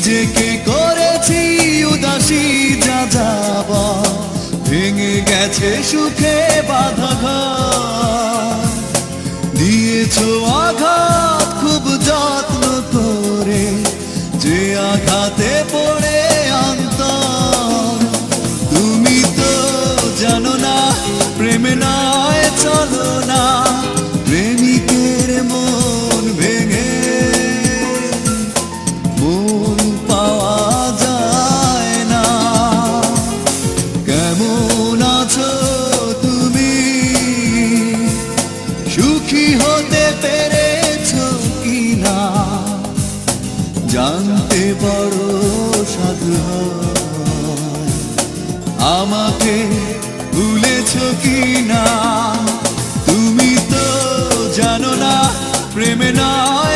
নিজেকে করেছি উদাসী, যা যাবা ভেঙে গেছে সুখে বাঁধা ঘর। দিয়েছো আঘাত খুব যত্ন করে, যে আঘাতে পড়ে অন্তর। তুমি তো জানো না প্রেমে নয় চলো না, প্রেমিকের মন ভেঙে মন পাওয়া যায় না। কেমন আছো তুমি, সুখী হতে পেরেছো কিনা, জানতে বড় সাধু হয়। আমাকে ভুলেছো কিনা, তুমি তো জানো না প্রেমে নয়